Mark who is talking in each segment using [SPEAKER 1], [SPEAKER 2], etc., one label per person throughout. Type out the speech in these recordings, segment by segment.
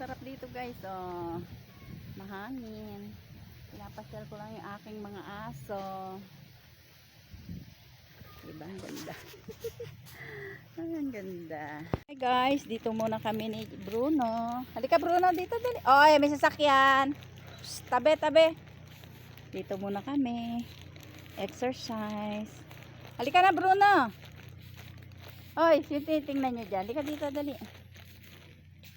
[SPEAKER 1] sarap dito guys. Oh, mahangin. Pinapasyal ko lang yung aking mga aso. Diba? Ang ganda. Ang ganda. Hi guys, dito muna kami ni Bruno. Halika Bruno, dito dali. Oy, may sasakyan. Shh, tabi, tabi. Dito muna kami. Exercise. Halika na Bruno. Oy, yung tinitingnan nyo dyan. Halika dito, dali.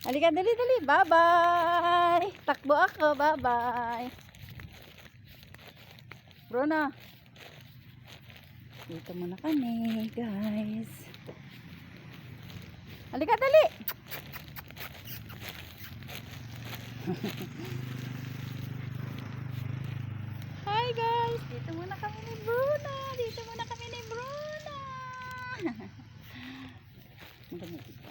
[SPEAKER 1] Halika, dali, dali. Bye-bye. Takbo ako. Bye-bye. Bruno. Dito muna kami, guys. Halika, dali. Hi, guys. Dito muna kami ni Bruno. Dito muna kami ni Bruno. Ang ganda dito.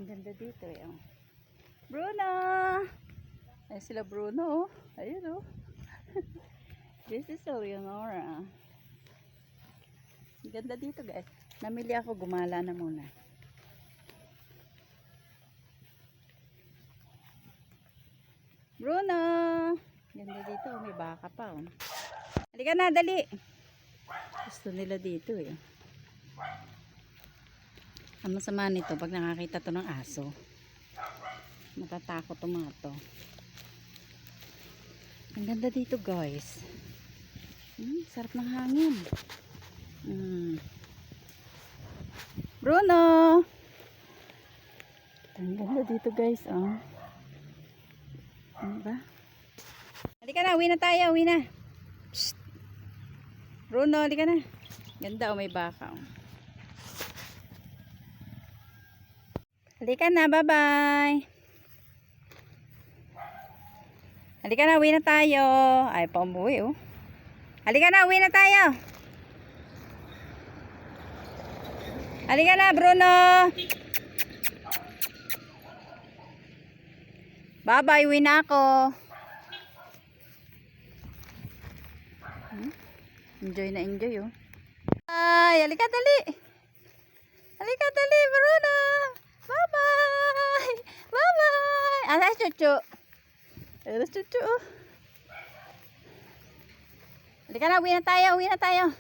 [SPEAKER 1] Ang ganda dito eh. Oh. Bruno! Ayan sila Bruno. Oh. Ayun oh. This is Eleonora. Ang ganda dito guys. Namili ako, gumala na muna. Bruno! Ganda dito. May baka pa oh. Halika na, dali. Gusto nila dito eh. Ang masama nito pag nakakita to ng aso, matatakot ang mga to. Ang ganda dito guys. Sarap ng hangin. Bruno, ang ganda dito guys. Oh. Ano ba? Halika na, uwi na tayo, uwi na. Psst. Bruno, halika na. Ganda oh, may baka oh. Halika na, bye-bye. Halika na, uwi na tayo. Ay, pa umuwi, oh. Halika na, uwi na tayo. Halika na, Bruno. Bye-bye, uwi na ako. Enjoy na enjoy, oh. Ay, halika, dali. Halika, dali, Bruno. Bye-bye! Bye-bye! Alas, chuchu. Alas, chuchu. Halika na, uwi na tayo, uwi na tayo.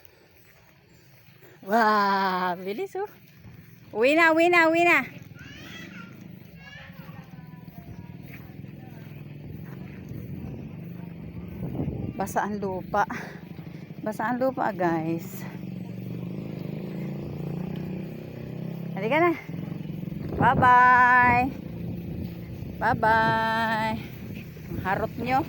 [SPEAKER 1] Wow, bilis oh. Uwi na, uwi na, uwi na. Basa ang lupa. Basa ang lupa, guys. Halika na. Bye-bye. Bye-bye. Harot nyo.